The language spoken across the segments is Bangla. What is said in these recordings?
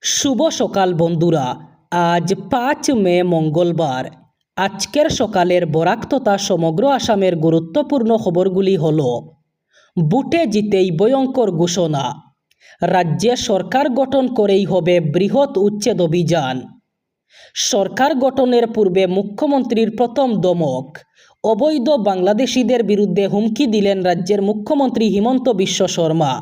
শুভ সকাল বন্ধুরা। আজ 5 মে মঙ্গলবার। আজকের সকালের বরাক তথা সমগ্র আসামের গুরুত্বপূর্ণ খবরগুলি হল: বুটে জিতেই ভয়ঙ্কর ঘোষণা, রাজ্যে সরকার গঠন করেই হবে বৃহৎ উচ্ছেদ অভিযান, সরকার গঠনের পূর্বে মুখ্যমন্ত্রীর প্রথম ধমক, অবৈধ বাংলাদেশিদের বিরুদ্ধে হুমকি দিলেন রাজ্যের মুখ্যমন্ত্রী হিমন্ত বিশ্ব শর্মা।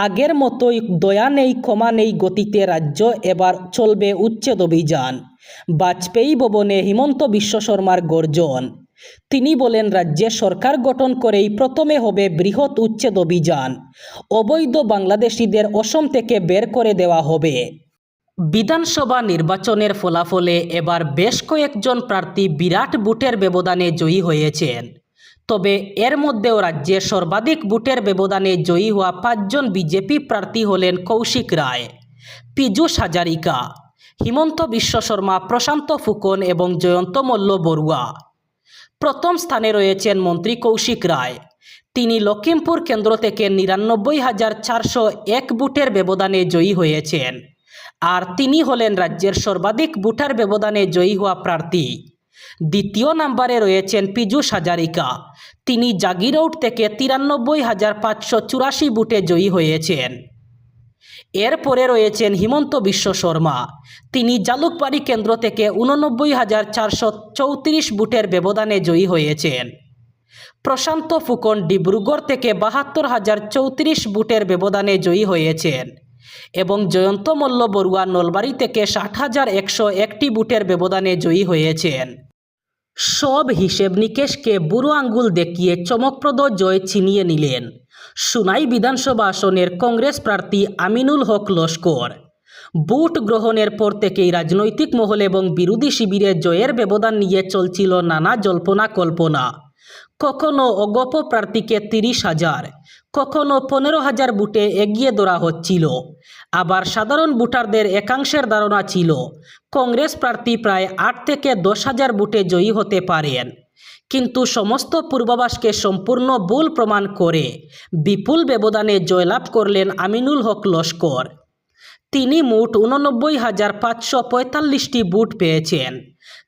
আগের মতোই দয়া নেই ক্ষমা নেই গতিতে রাজ্য এবার চলবে উচ্ছেদ অভিযান। বাজপেয়ী ভবনে হিমন্ত বিশ্ব শর্মার গর্জন। তিনি বলেন, রাজ্যে সরকার গঠন করেই প্রথমে হবে বৃহৎ উচ্ছেদ অভিযান, অবৈধ বাংলাদেশিদের অসম থেকে বের করে দেওয়া হবে। বিধানসভা নির্বাচনের ফলাফলে এবার বেশ কয়েকজন প্রার্থী বিরাট ভোটের ব্যবধানে জয়ী হয়েছেন। তবে এর মধ্যেও রাজ্যে সর্বাধিক ভোটের ব্যবধানে জয়ী হওয়া 5 জন বিজেপি প্রার্থী হলেন কৌশিক রায়, পীযূষ হাজারিকা, হিমন্ত বিশ্ব শর্মা, প্রশান্ত ফুকন এবং জয়ন্ত মল্ল বড়ুয়া। প্রথম স্থানে রয়েছেন মন্ত্রী কৌশিক রায়। তিনি লখিমপুর কেন্দ্র থেকে 99,401 ভোটের ব্যবধানে জয়ী হয়েছেন, আর তিনি হলেন রাজ্যের সর্বাধিক ভোটার ব্যবধানে জয়ী হওয়া প্রার্থী। দ্বিতীয় নম্বরে রয়েছেন পীযূষ হাজারিকা। তিনি জাগিরৌড থেকে 93,584 ভোটে জয়ী হয়েছেন। এরপরে রয়েছেন হিমন্ত বিশ্ব শর্মা। তিনি জালুকবাড়ি কেন্দ্র থেকে 89,434 ভোটের ব্যবধানে জয়ী হয়েছেন। প্রশান্ত ফুকন ডিব্রুগড় থেকে 72,034 ভোটের ব্যবধানে জয়ী হয়েছেন এবং জয়ন্ত মল্ল বড়ুয়া নলবাড়ি থেকে 60,101 ভোটের ব্যবধানে জয়ী হয়েছেন। সব হিসেব নিকেশকে বুড়ো আঙ্গুল দেখিয়ে চমকপ্রদ জয় ছিনিয়ে নিলেন সুনাই বিধানসভা আসনের কংগ্রেস প্রার্থী আমিনুল হক লস্কর। ভোট গ্রহণের পর থেকেই রাজনৈতিক মহল এবং বিরোধী শিবিরে জয়ের ব্যবধান নিয়ে চলছিল নানা জল্পনা কল্পনা। কখনো অগপ প্রার্থীকে 30,000, কখনো 15,000 ভোটে এগিয়ে ধরা হচ্ছিল। আবার সাধারণ ভোটারদের একাংশের ধারণা ছিল কংগ্রেস প্রার্থী প্রায় 8 থেকে 10,000 ভোটে জয়ী হতে পারেন। কিন্তু সমস্ত পূর্বাভাসকে সম্পূর্ণ ভুল প্রমাণ করে বিপুল ব্যবধানে জয়লাভ করলেন আমিনুল হক লস্কর। তিনি মোট 89,545টি ভোট পেয়েছেন।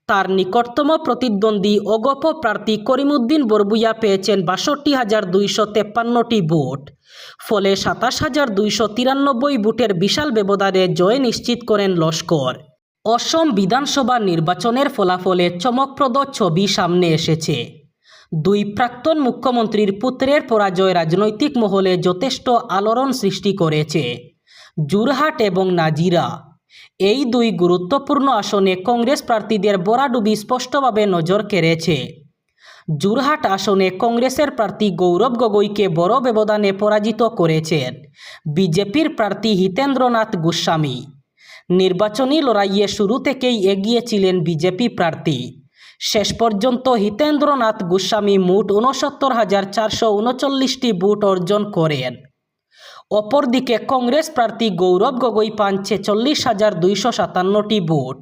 তার নিকটতম প্রতিদ্বন্দ্বী অগপ প্রার্থী করিমউদ্দিন বরবুইয়া পেয়েছেন 62,253টি ভোট। ফলে 27,293 ভোটের বিশাল ব্যবধানে জয় নিশ্চিত করেন লস্কর। অসম বিধানসভা নির্বাচনের ফলাফলে চমকপ্রদ ছবি সামনে এসেছে। 2 প্রাক্তন মুখ্যমন্ত্রীর পুত্রের পরাজয় রাজনৈতিক মহলে যথেষ্ট আলোড়ন সৃষ্টি করেছে। যোরহাট এবং নাজিরা, এই 2 গুরুত্বপূর্ণ আসনে কংগ্রেস প্রার্থীদের ভরাডুবি স্পষ্টভাবে নজর কেড়েছে। যোরহাট আসনে কংগ্রেসের প্রার্থী গৌরব গগৈকে বড় ব্যবধানে পরাজিত করেছেন বিজেপির প্রার্থী হিতেন্দ্রনাথ গোস্বামী। নির্বাচনী লড়াইয়ে শুরু থেকেই এগিয়ে ছিলেন বিজেপি প্রার্থী। শেষ পর্যন্ত হিতেন্দ্রনাথ গোস্বামী মোট 69,439টি ভোট অর্জন করেন। অপরদিকে কংগ্রেস প্রার্থী গৌরব গগৈ পান 46,257টি ভোট।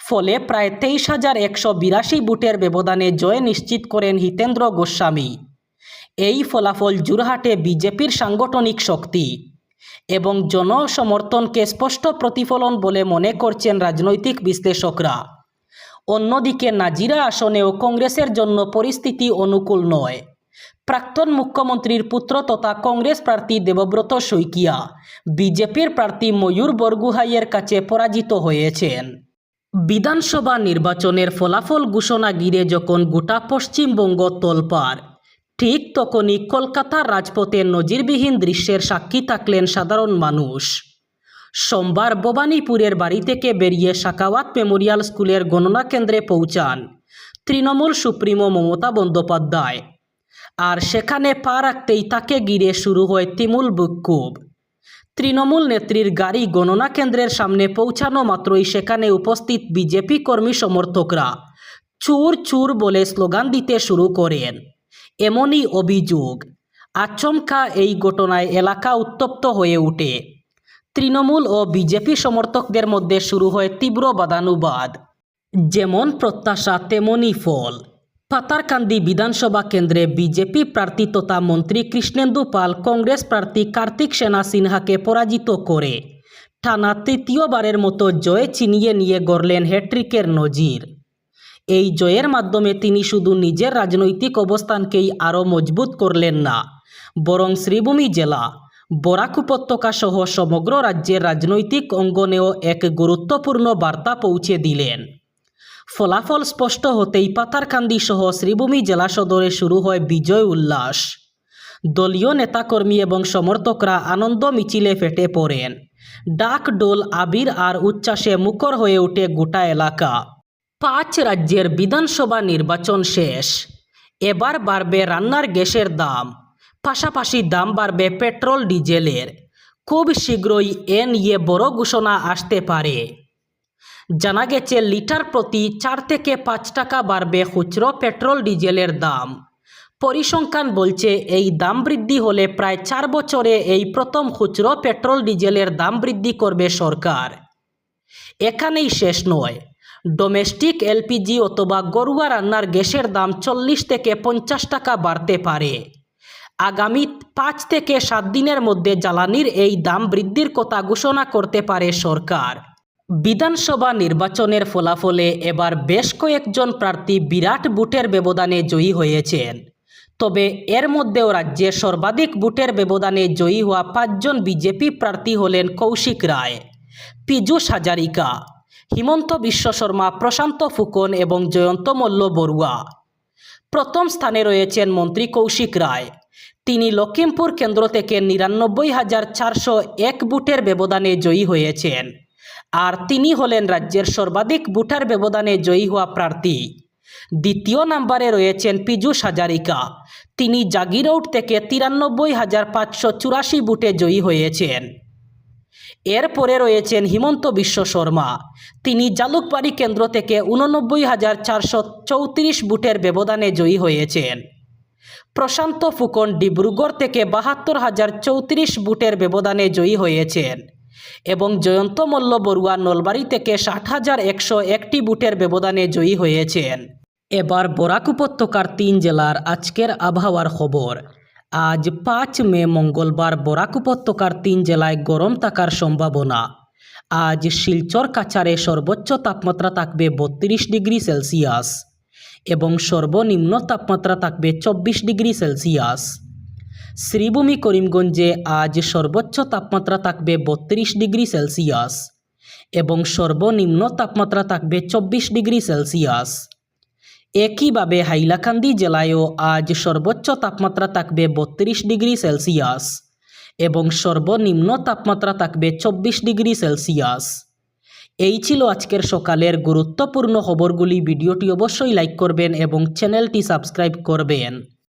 ফলে প্রায় 23,182 ভোটের ব্যবধানে জয় নিশ্চিত করেন হিতেন্দ্র গোস্বামী। এই ফলাফল যোরহাটে বিজেপির সাংগঠনিক শক্তি এবং জনসমর্থনকে স্পষ্ট প্রতিফলন বলে মনে করছেন রাজনৈতিক বিশ্লেষকরা। অন্যদিকে নাজিরা আসনেও কংগ্রেসের জন্য পরিস্থিতি অনুকূল নয়। প্রাক্তন মুখ্যমন্ত্রীর পুত্র তথা কংগ্রেস প্রার্থী দেবব্রত শইকিয়া বিজেপির প্রার্থী ময়ূর বরগুহাইয়ের কাছে পরাজিত হয়েছেন। বিধানসভা নির্বাচনের ফলাফল ঘোষণা ঘিরে যখন গোটা পশ্চিমবঙ্গ তোলপাড়, ঠিক তখনই কলকাতার রাজপথে নজিরবিহীন দৃশ্যের সাক্ষী থাকলেন সাধারণ মানুষ। সোমবার ভবানীপুরের বাড়ি থেকে বেরিয়ে সাখাওয়াত মেমোরিয়াল স্কুলের গণনা কেন্দ্রে পৌঁছান তৃণমূল সুপ্রিমো মমতা বন্দ্যোপাধ্যায়। আর সেখানে পা রাখতেই তাকে ঘিরে শুরু হয় তুমুল বিক্ষোভ। তৃণমূল নেত্রীর গাড়ি গণনা কেন্দ্রের সামনে পৌঁছানো মাত্রই সেখানে উপস্থিত বিজেপি কর্মী সমর্থকরা চোর চোর বলে স্লোগান দিতে শুরু করেন। এমনই অভিযোগ। আচমকা এই ঘটনায় এলাকা উত্তপ্ত হয়ে ওঠে। তৃণমূল ও বিজেপি সমর্থকদের মধ্যে শুরু হয় তীব্র বাদানুবাদ। যেমন প্রত্যাশা তেমনই ফল। পাতারকান্দি বিধানসভা কেন্দ্রে বিজেপি প্রার্থী তথা মন্ত্রী কৃষ্ণেন্দু পাল কংগ্রেস প্রার্থী কার্তিক সেনা সিনহাকে পরাজিত করে টানা তৃতীয়বারের মতো জয় ছিনিয়ে নিয়ে গড়লেন হ্যাট্রিকের নজির। এই জয়ের মাধ্যমে তিনি শুধু নিজের রাজনৈতিক অবস্থানকেই আরও মজবুত করলেন না, বরং শ্রীভূমি জেলা, বরাক উপত্যকা সহ সমগ্র রাজ্যের রাজনৈতিক অঙ্গনেও এক গুরুত্বপূর্ণ বার্তা পৌঁছে দিলেন। ফলাফল স্পষ্ট হতেই পাতারকান্দি সহ শ্রীভূমি জেলা সদরে শুরু হয় বিজয় উল্লাস। দলীয় নেতাকর্মী এবং সমর্থকরা আনন্দ মিছিলে ফেটে পড়েন। ডাক, ডোল, আবির আর উচ্ছ্বাসে মুখর হয়ে ওঠে গোটা এলাকা। 5 রাজ্যের বিধানসভা নির্বাচন শেষ। এবার বাড়বে রান্নার গ্যাসের দাম, পাশাপাশি দাম বাড়বে পেট্রোল ডিজেলের। খুব শীঘ্রই এ নিয়ে বড় ঘোষণা আসতে পারে। জানা গেছে লিটার প্রতি 4 থেকে 5 টাকা বাড়বে খুচরো পেট্রোল ডিজেলের দাম। পরিসংখ্যান বলছে এই দাম বৃদ্ধি হলে প্রায় 4 বছরে এই প্রথম খুচরো পেট্রোল ডিজেলের দাম বৃদ্ধি করবে সরকার। এখানেই শেষ নয়, ডোমেস্টিক এলপিজি অথবা ঘরোয়া রান্নার গ্যাসের দাম 40 থেকে 50 টাকা বাড়তে পারে। আগামী 5 থেকে 7 দিনের মধ্যে জ্বালানির এই দাম বৃদ্ধির কথা ঘোষণা করতে পারে সরকার। বিধানসভা নির্বাচনের ফলাফলে এবার বেশ কয়েকজন প্রার্থী বিরাট ভোটের ব্যবধানে জয়ী হয়েছেন। তবে এর মধ্যেও রাজ্যে সর্বাধিক ভোটের ব্যবধানে জয়ী হওয়া 5 জন বিজেপি প্রার্থী হলেন কৌশিক রায়, পীযূষ হাজারিকা, হিমন্ত বিশ্ব শর্মা, প্রশান্ত ফুকন এবং জয়ন্ত মল্ল বড়ুয়া। প্রথম স্থানে রয়েছেন মন্ত্রী কৌশিক রায়। তিনি লখিমপুর কেন্দ্র থেকে 99,401 ভোটের ব্যবধানে জয়ী হয়েছেন। আর তিনি হলেন রাজ্যের সর্বাধিক ভোটার ব্যবধানে জয়ী হওয়া প্রার্থী। দ্বিতীয় নম্বরে রয়েছেন পীযূষ হাজারিকা। তিনি জাগিরৌড থেকে 93,584 ভোটে জয়ী হয়েছেন। এরপরে রয়েছেন হিমন্ত বিশ্ব শর্মা। তিনি জালুকবাড়ি কেন্দ্র থেকে 89,434 ভোটের ব্যবধানে জয়ী হয়েছেন। প্রশান্ত ফুকন ডিব্রুগড় থেকে 72,034 ভোটের ব্যবধানে জয়ী হয়েছেন এবং জয়ন্ত মল্ল বড়ুয়া নলবাড়ি থেকে 60,101 ভোটের ব্যবধানে জয়ী হয়েছেন। এবার বরাক উপত্যকার 3 জেলার আজকের আবহাওয়ার খবর। আজ 5 মে মঙ্গলবার বরাক উপত্যকার 3 জেলায় গরম থাকার সম্ভাবনা। আজ শিলচর কাছাড়ে সর্বোচ্চ তাপমাত্রা থাকবে 32 ডিগ্রি সেলসিয়াস এবং সর্বনিম্ন তাপমাত্রা থাকবে 24 ডিগ্রি সেলসিয়াস। শ্রীভূমি করিমগঞ্জে আজ সর্বোচ্চ তাপমাত্রা থাকবে 32 ডিগ্রি সেলসিয়াস এবং সর্বনিম্ন তাপমাত্রা থাকবে 24 ডিগ্রি সেলসিয়াস। একইভাবে হাইলাকান্দি জেলায়ও আজ সর্বোচ্চ তাপমাত্রা থাকবে 32 ডিগ্রি সেলসিয়াস এবং সর্বনিম্ন তাপমাত্রা থাকবে 24 ডিগ্রি সেলসিয়াস। এই ছিল আজকের সকালের গুরুত্বপূর্ণ খবরগুলি। ভিডিওটি অবশ্যই লাইক করবেন এবং চ্যানেলটি সাবস্ক্রাইব করবেন।